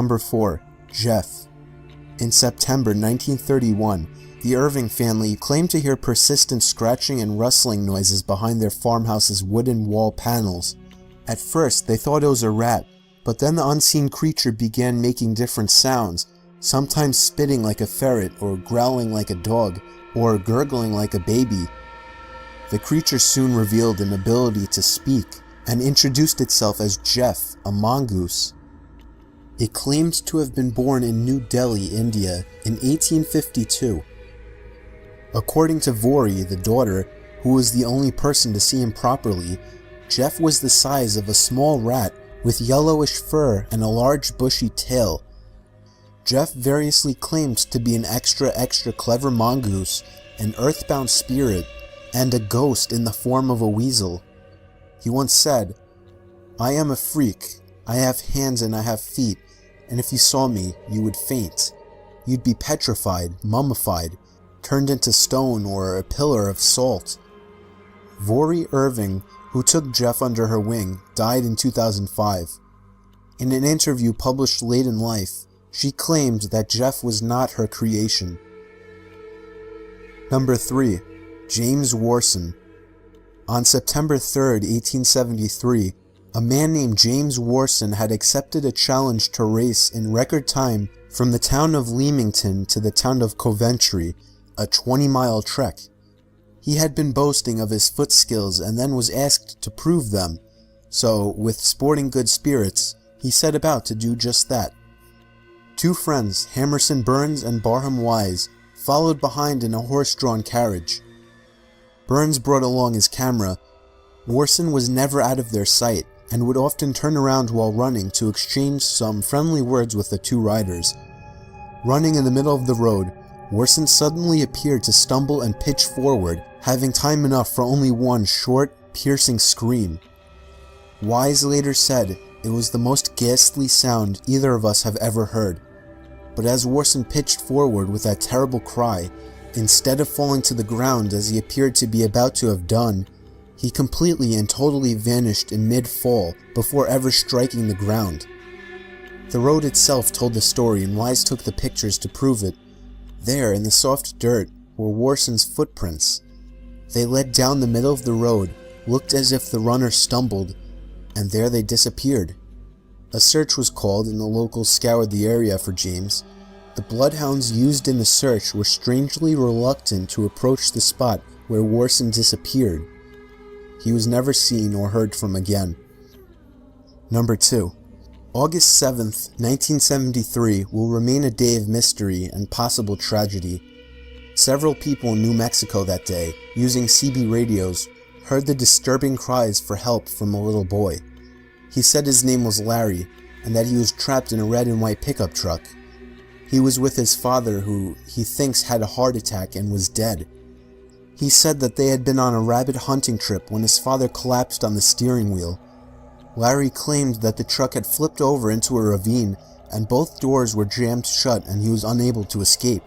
Number 4. Jeff. In September 1931, the Irving family claimed to hear persistent scratching and rustling noises behind their farmhouse's wooden wall panels. At first, they thought it was a rat, but then the unseen creature began making different sounds, sometimes spitting like a ferret, or growling like a dog, or gurgling like a baby. The creature soon revealed an ability to speak, and introduced itself as Jeff, a mongoose. It claimed to have been born in New Delhi, India, in 1852. According to Vori, the daughter, who was the only person to see him properly, Jeff was the size of a small rat with yellowish fur and a large bushy tail. Jeff variously claimed to be an extra clever mongoose, an earthbound spirit, and a ghost in the form of a weasel. He once said, "I am a freak. I have hands and I have feet, and if you saw me, you would faint. You'd be petrified, mummified, turned into stone or a pillar of salt." Vori Irving, who took Jeff under her wing, died in 2005. In an interview published late in life, she claimed that Jeff was not her creation. Number 3. James Warson. On September 3, 1873, a man named James Warson had accepted a challenge to race in record time from the town of Leamington to the town of Coventry, a 20-mile trek. He had been boasting of his foot skills and then was asked to prove them, so, with sporting good spirits, he set about to do just that. Two friends, Hammerson Burns and Barham Wise, followed behind in a horse-drawn carriage. Burns brought along his camera. Warson was never out of their sight, and would often turn around while running to exchange some friendly words with the two riders. Running in the middle of the road, Warson suddenly appeared to stumble and pitch forward, having time enough for only one short, piercing scream. Wise later said it was the most ghastly sound either of us have ever heard. But as Warson pitched forward with that terrible cry, instead of falling to the ground as he appeared to be about to have done, he completely and totally vanished in mid-fall before ever striking the ground. The road itself told the story, and Wise took the pictures to prove it. There, in the soft dirt, were Warson's footprints. They led down the middle of the road, looked as if the runner stumbled, and there they disappeared. A search was called and the locals scoured the area for James. The bloodhounds used in the search were strangely reluctant to approach the spot where Warson disappeared. He was never seen or heard from again. Number 2. August 7th, 1973 will remain a day of mystery and possible tragedy. Several people in New Mexico that day, using CB radios, heard the disturbing cries for help from a little boy. He said his name was Larry, and that he was trapped in a red and white pickup truck. He was with his father, who he thinks had a heart attack and was dead. He said that they had been on a rabbit hunting trip when his father collapsed on the steering wheel. Larry claimed that the truck had flipped over into a ravine and both doors were jammed shut and he was unable to escape.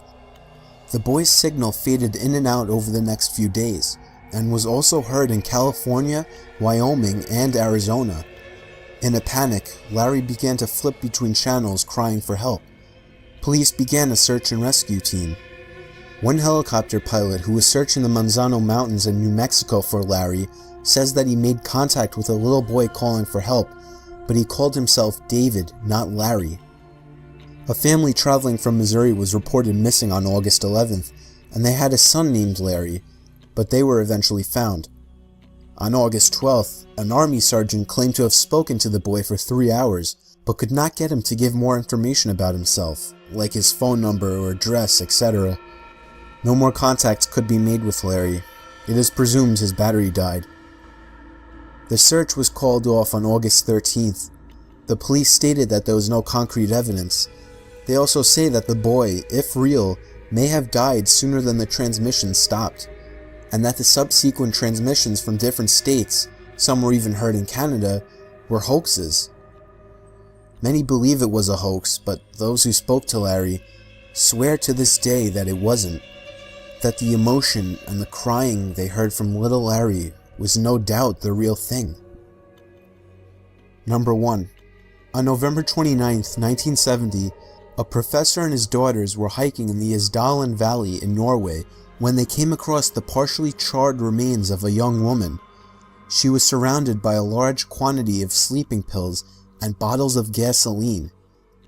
The boy's signal faded in and out over the next few days, and was also heard in California, Wyoming, and Arizona. In a panic, Larry began to flip between channels crying for help. Police began a search and rescue team. One helicopter pilot who was searching the Manzano Mountains in New Mexico for Larry says that he made contact with a little boy calling for help, but he called himself David, not Larry. A family traveling from Missouri was reported missing on August 11th, and they had a son named Larry, but they were eventually found. On August 12th, an Army sergeant claimed to have spoken to the boy for 3 hours, but could not get him to give more information about himself, like his phone number or address, etc. No more contact could be made with Larry. It is presumed his battery died. The search was called off on August 13th. The police stated that there was no concrete evidence. They also say that the boy, if real, may have died sooner than the transmission stopped, and that the subsequent transmissions from different states, some were even heard in Canada, were hoaxes. Many believe it was a hoax, but those who spoke to Larry swear to this day that it wasn't, that the emotion and the crying they heard from little Larry was no doubt the real thing. Number 1. On November 29, 1970, a professor and his daughters were hiking in the Isdalen Valley in Norway when they came across the partially charred remains of a young woman. She was surrounded by a large quantity of sleeping pills and bottles of gasoline.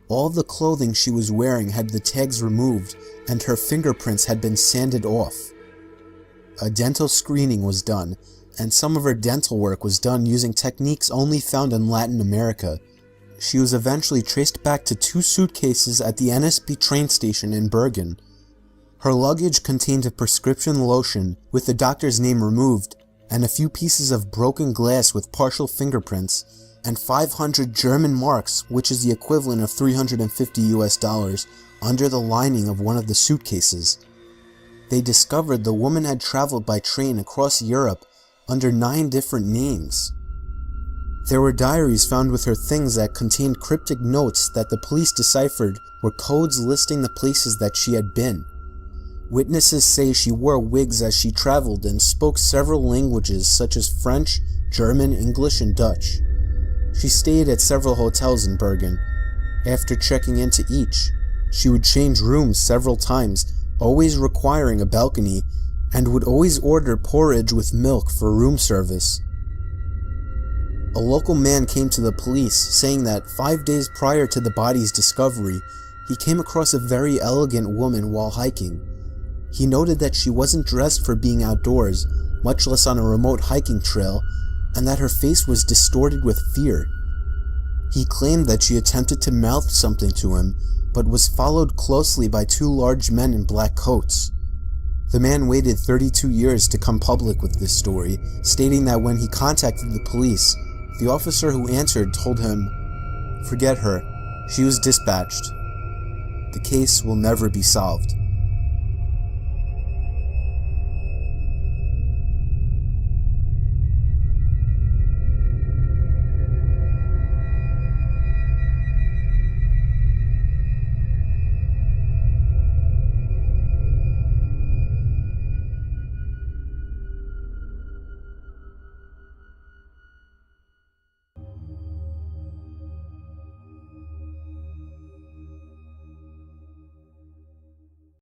All the clothing she was wearing had the tags removed, and her fingerprints had been sanded off. A dental screening was done, and some of her dental work was done using techniques only found in Latin America. She was eventually traced back to 2 suitcases at the NSB train station in Bergen. Her luggage contained a prescription lotion with the doctor's name removed, and a few pieces of broken glass with partial fingerprints, and 500 German marks, which is the equivalent of $350 under the lining of one of the suitcases. They discovered the woman had traveled by train across Europe under 9 different names. There were diaries found with her things that contained cryptic notes that the police deciphered were codes listing the places that she had been. Witnesses say she wore wigs as she traveled and spoke several languages such as French, German, English, and Dutch. She stayed at several hotels in Bergen. After checking into each, she would change rooms several times, always requiring a balcony, and would always order porridge with milk for room service. A local man came to the police saying that 5 days prior to the body's discovery, he came across a very elegant woman while hiking. He noted that she wasn't dressed for being outdoors, much less on a remote hiking trail, and that her face was distorted with fear. He claimed that she attempted to mouth something to him, but was followed closely by 2 large men in black coats. The man waited 32 years to come public with this story, stating that when he contacted the police, the officer who answered told him, "Forget her, she was dispatched. The case will never be solved."